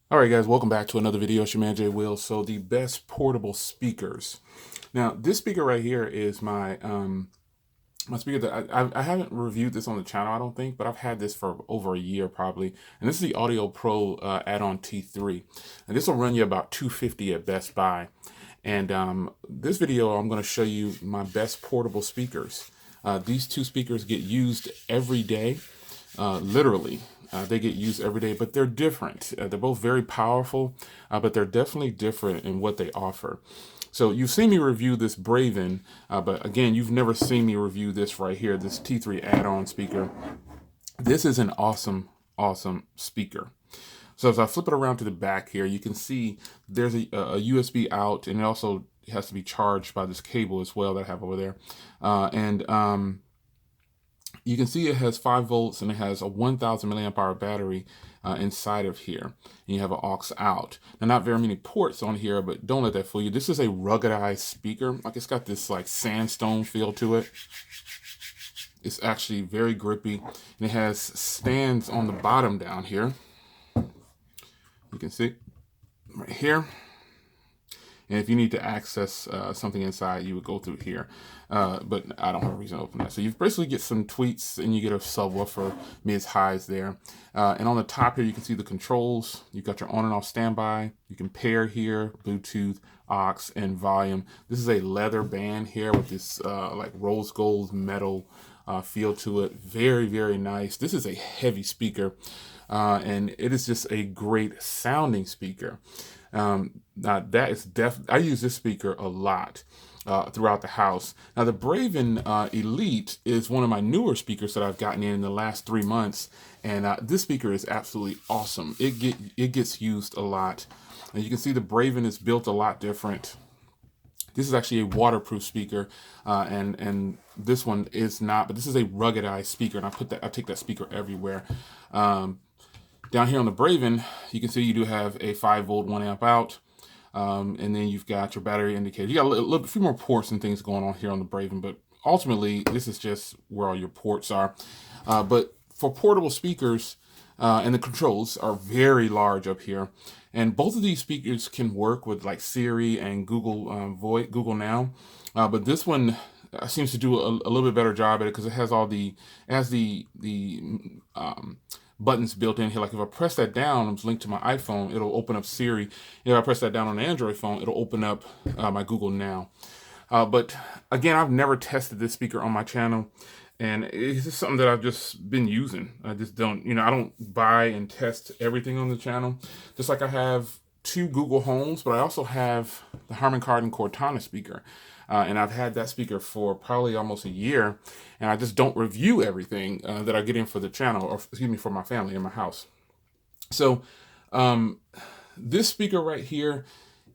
All right, guys, welcome back to another video. It's your man Jay Will. So the best portable speakers. Now, this speaker right here is my speaker that I haven't reviewed this on the channel, I don't think, but I've had this for over a year probably. And this is the Audio Pro add-on T3, and this will run you about $250 at Best Buy. And this video, I'm going to show you my best portable speakers. These two speakers get used every day, literally. They get used every day, but they're different. They're both very powerful, but they're definitely different in what they offer. So you've seen me review this Bravin, but again, you've never seen me review this right here, this T3 add-on speaker. This is an awesome, awesome speaker. So as I flip it around to the back here, you can see there's a USB out, and it also has to be charged by this cable as well that I have over there. You can see it has 5 volts and it has a 1000 milliamp hour battery inside of here. And you have an aux out. Now, not very many ports on here, but don't let that fool you. This is a ruggedized speaker. Like, it's got this like sandstone feel to it. It's actually very grippy. And it has stands on the bottom down here. You can see right here. And if you need to access something inside, you would go through here. But I don't have a reason to open that. So you basically get some tweets and you get a subwoofer, mids, highs there. And on the top here, you can see the controls. You've got your on and off standby. You can pair here, Bluetooth, aux, and volume. This is a leather band here with this like rose gold metal feel to it. Very, very nice. This is a heavy speaker. And it is just a great sounding speaker. Now that is I use this speaker a lot throughout the house. Now the Bravin Elite is one of my newer speakers that I've gotten in the last 3 months, and this speaker is absolutely awesome. It gets used a lot, and you can see the Bravin is built a lot different. This is actually a waterproof speaker, and this one is not, but this is a ruggedized speaker, and I take that speaker everywhere. Down here on the Bravin, you can see you do have a 5 volt 1 amp out, and then you've got your battery indicator. You got a few more ports and things going on here on the Bravin, but ultimately this is just where all your ports are. But for portable speakers, and the controls are very large up here, and both of these speakers can work with like Siri and Google Now, but this one seems to do a little bit better job at it because it has buttons built in here. Like if I press that down, it's linked to my iPhone, it'll open up Siri. If I press that down on an Android phone, it'll open up my Google Now. But again, I've never tested this speaker on my channel, and it's just something that I've just been using. I just don't, I don't buy and test everything on the channel. Just like I have 2 Google Homes, but I also have the Harman Kardon Cortana speaker. And I've had that speaker for probably almost a year, and I just don't review everything that I get in for the channel, or excuse me, for my family in my house. So this speaker right here,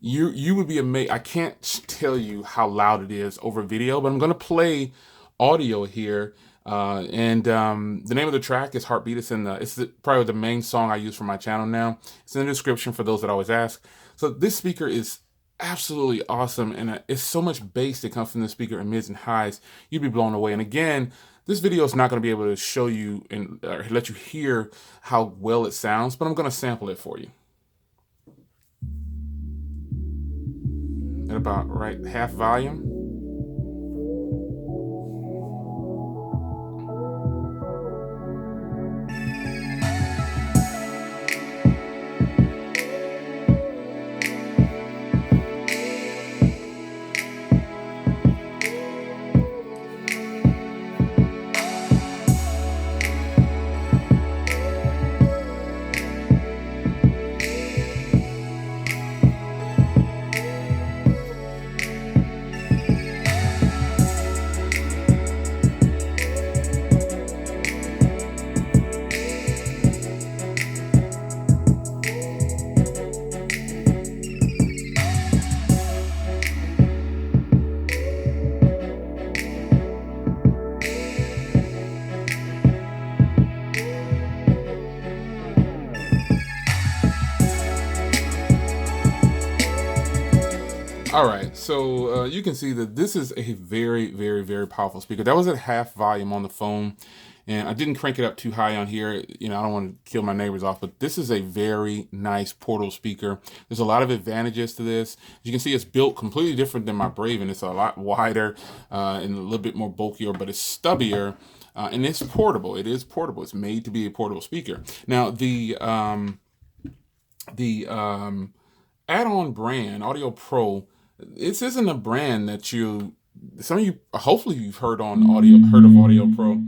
you would be amazed. I can't tell you how loud it is over video, but I'm going to play audio here. The name of the track is Heartbeat. It's probably the main song I use for my channel now. It's in the description for those that always ask. So this speaker is absolutely awesome, and it's so much bass that comes from the speaker and mids and highs. You'd be blown away. And again, this video is not going to be able to show you and let you hear how well it sounds, but I'm going to sample it for you at about half volume. All right, so you can see that this is a very, very, very powerful speaker. That was at half volume on the phone, And I didn't crank it up too high on here. I don't want to kill my neighbors off, but this is a very nice portable speaker. There's a lot of advantages to this. As you can see, it's built completely different than my Bravin. It's a lot wider and a little bit more bulkier, but it's stubbier. And it's portable. It is portable. It's made to be a portable speaker. Now, the add-on brand, Audio Pro, this isn't a brand that some of you, hopefully you've heard of Audio Pro.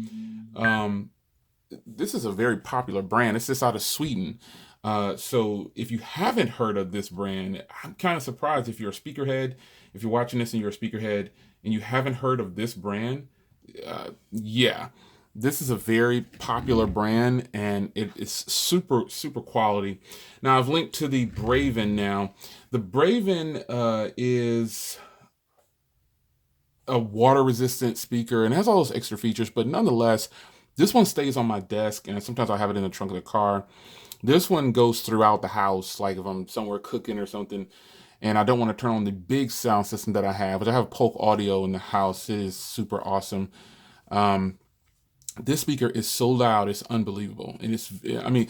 This is a very popular brand. It's just out of Sweden. So if you haven't heard of this brand, I'm kind of surprised if you're a speakerhead, if you're watching this and you're a speakerhead and you haven't heard of this brand. Yeah, this is a very popular brand and it is super, super quality. Now I've linked to the Bravin now. The Bravin is a water resistant speaker and has all those extra features, but nonetheless, this one stays on my desk and sometimes I have it in the trunk of the car. This one goes throughout the house, like if I'm somewhere cooking or something and I don't want to turn on the big sound system that I have, but I have Polk Audio in the house. It is super awesome. This speaker is so loud, it's unbelievable. And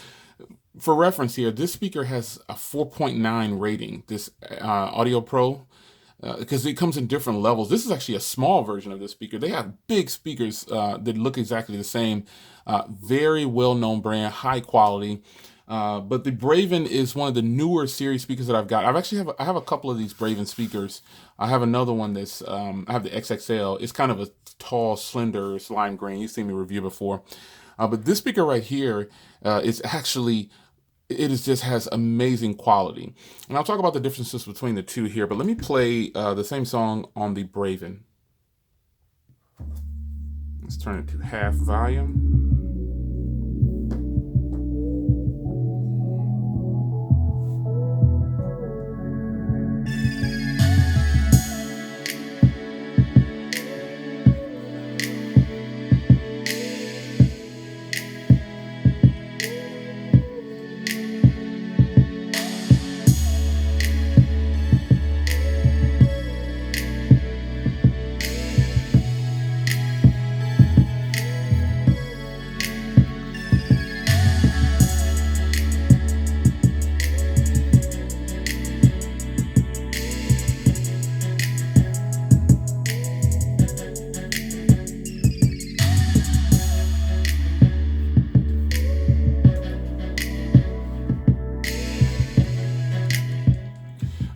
for reference here, this speaker has a 4.9 rating, this Audio Pro, because it comes in different levels. This is actually a small version of this speaker. They have big speakers that look exactly the same. Very well-known brand, high quality. But the Bravin is one of the newer series speakers that I've got. I have a couple of these Bravin speakers. I have another one that's, I have the XXL. It's kind of a tall, slender, it's lime green. You've seen me review before. But this speaker right here is actually, just has amazing quality. And I'll talk about the differences between the two here, but let me play the same song on the Bravin. Let's turn it to half volume.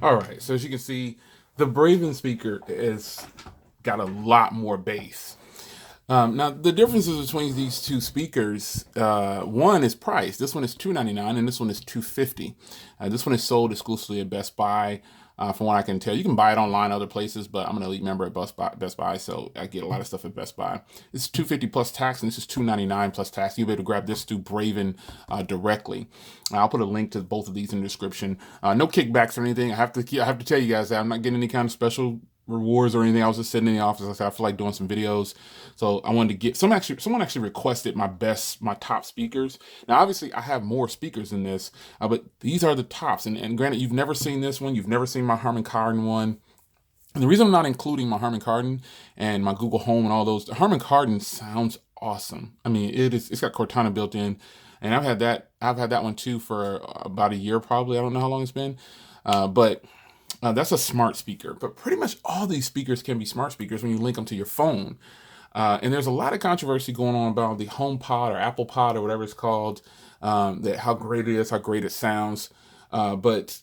All right, so as you can see, the Bravin speaker has got a lot more bass. Now, the differences between these two speakers, one is price. This one is $299 and this one is $250. This one is sold exclusively at Best Buy. From what I can tell, you can buy it online other places, but I'm an elite member at Best Buy, so I get a lot of stuff at Best Buy. This is $250 plus tax, and this is $299 plus tax. You'll be able to grab this through Bravin directly. I'll put a link to both of these in the description. No kickbacks or anything. I have to tell you guys that I'm not getting any kind of special rewards or anything. I was just sitting in the office. I said I feel like doing some videos, so I wanted to get someone actually requested my top speakers. Now obviously I have more speakers than this, but these are the tops, and granted, you've never seen this one, you've never seen my Harman Kardon one. And the reason I'm not including my Harman Kardon and my Google Home and all those, the Harman Kardon sounds awesome. I mean, it's got Cortana built in, and I've had that one too for about a year probably. I don't know how long it's been, but that's a smart speaker. But pretty much all these speakers can be smart speakers when you link them to your phone. And there's a lot of controversy going on about the HomePod or Apple Pod or whatever it's called, that how great it is, how great it sounds. But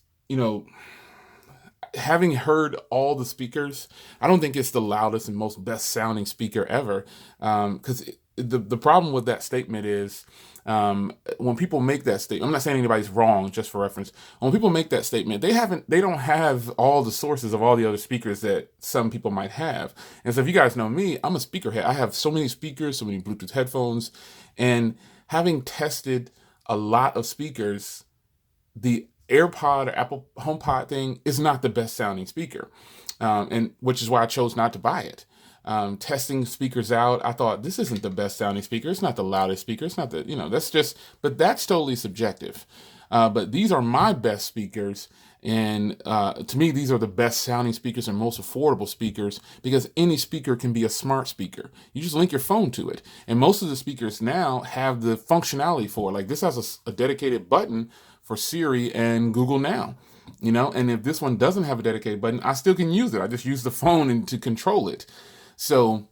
having heard all the speakers, I don't think it's the loudest and most best sounding speaker ever. Because the problem with that statement is, when people make that statement, I'm not saying anybody's wrong, just for reference. When people make that statement, they don't have all the sources of all the other speakers that some people might have. And so if you guys know me, I'm a speakerhead. I have so many speakers, so many Bluetooth headphones, and having tested a lot of speakers, the AirPod or Apple HomePod thing is not the best sounding speaker, and which is why I chose not to buy it. Testing speakers out, I thought this isn't the best sounding speaker. It's not the loudest speaker. It's not but that's totally subjective. But these are my best speakers. And to me, these are the best sounding speakers and most affordable speakers because any speaker can be a smart speaker. You just link your phone to it. And most of the speakers now have the functionality for it. Like this has a dedicated button for Siri and Google Now. And if this one doesn't have a dedicated button, I still can use it. I just use the phone to control it. So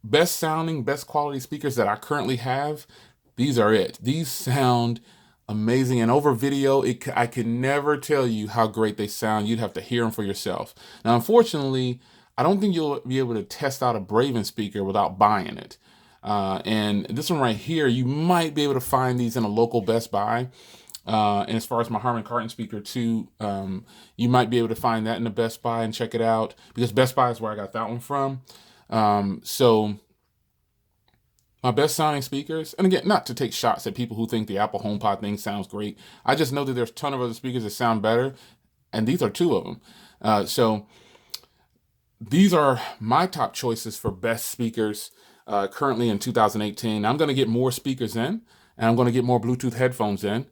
best sounding, best quality speakers that I currently have, these are it. These sound amazing. And over video, I can never tell you how great they sound. You'd have to hear them for yourself. Now, unfortunately, I don't think you'll be able to test out a Bravin speaker without buying it. And this one right here, you might be able to find these in a local Best Buy. And as far as my Harman Kardon speaker too, you might be able to find that in the Best Buy and check it out because Best Buy is where I got that one from. So my best sounding speakers, and again, not to take shots at people who think the Apple HomePod thing sounds great. I just know that there's a ton of other speakers that sound better, and these are two of them. So these are my top choices for best speakers currently in 2018. I'm going to get more speakers in, and I'm going to get more Bluetooth headphones in.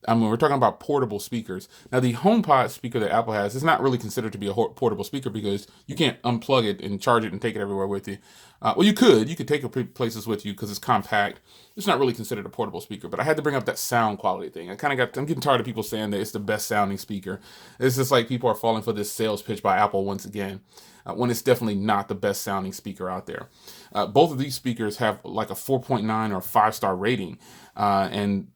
We're talking about portable speakers. Now, the HomePod speaker that Apple has is not really considered to be a portable speaker because you can't unplug it and charge it and take it everywhere with you. Well, you could take it places with you because it's compact. It's not really considered a portable speaker, but I had to bring up that sound quality thing. I'm getting tired of people saying that it's the best sounding speaker. It's just like people are falling for this sales pitch by Apple once again, when it's definitely not the best sounding speaker out there. Both of these speakers have like a 4.9 or 5-star rating, and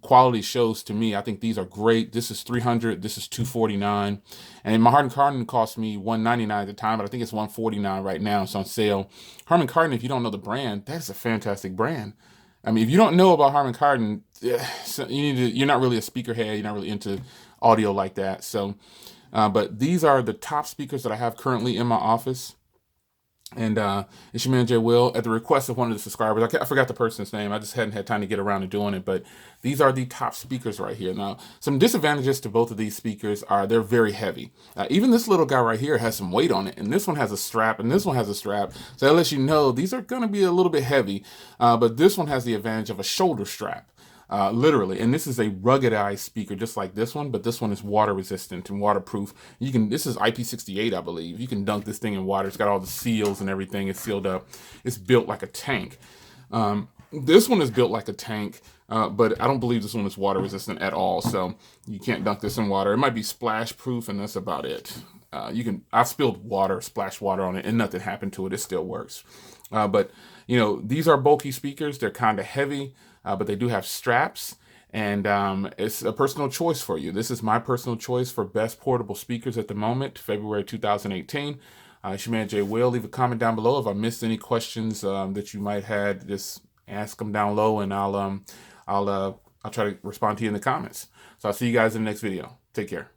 quality shows to me. I think these are great. This is $300. This is $249. And my Harman Kardon cost me $199 at the time, but I think it's $149 right now. It's on sale. Harman Kardon, if you don't know the brand, that's a fantastic brand. I mean, if you don't know about Harman Kardon, you're not really a speaker head. You're not really into audio like that. So, but these are the top speakers that I have currently in my office. And it's your man Jay Will at the request of one of the subscribers. I forgot the person's name. I just hadn't had time to get around to doing it. But these are the top speakers right here. Now, some disadvantages to both of these speakers are they're very heavy. Even this little guy right here has some weight on it. And this one has a strap and this one has a strap. So that lets you know these are going to be a little bit heavy. But this one has the advantage of a shoulder strap. Literally, and this is a ruggedized speaker just like this one, but this one is water resistant and waterproof. This is IP68, I believe. You can dunk this thing in water. It's got all the seals and everything. It's sealed up. It's built like a tank. This one is built like a tank, but I don't believe this one is water resistant at all. So you can't dunk this in water. It might be splash proof, and that's about it. I've spilled water, splashed water on it, and nothing happened to it. It still works. But these are bulky speakers. They're kind of heavy. But they do have straps, and it's a personal choice for you. This is my personal choice for best portable speakers at the moment, February 2018. It's your man Jay Will. Leave a comment down below if I missed any questions that you might have. Just ask them down low, and I'll try to respond to you in the comments. So I'll see you guys in the next video. Take care.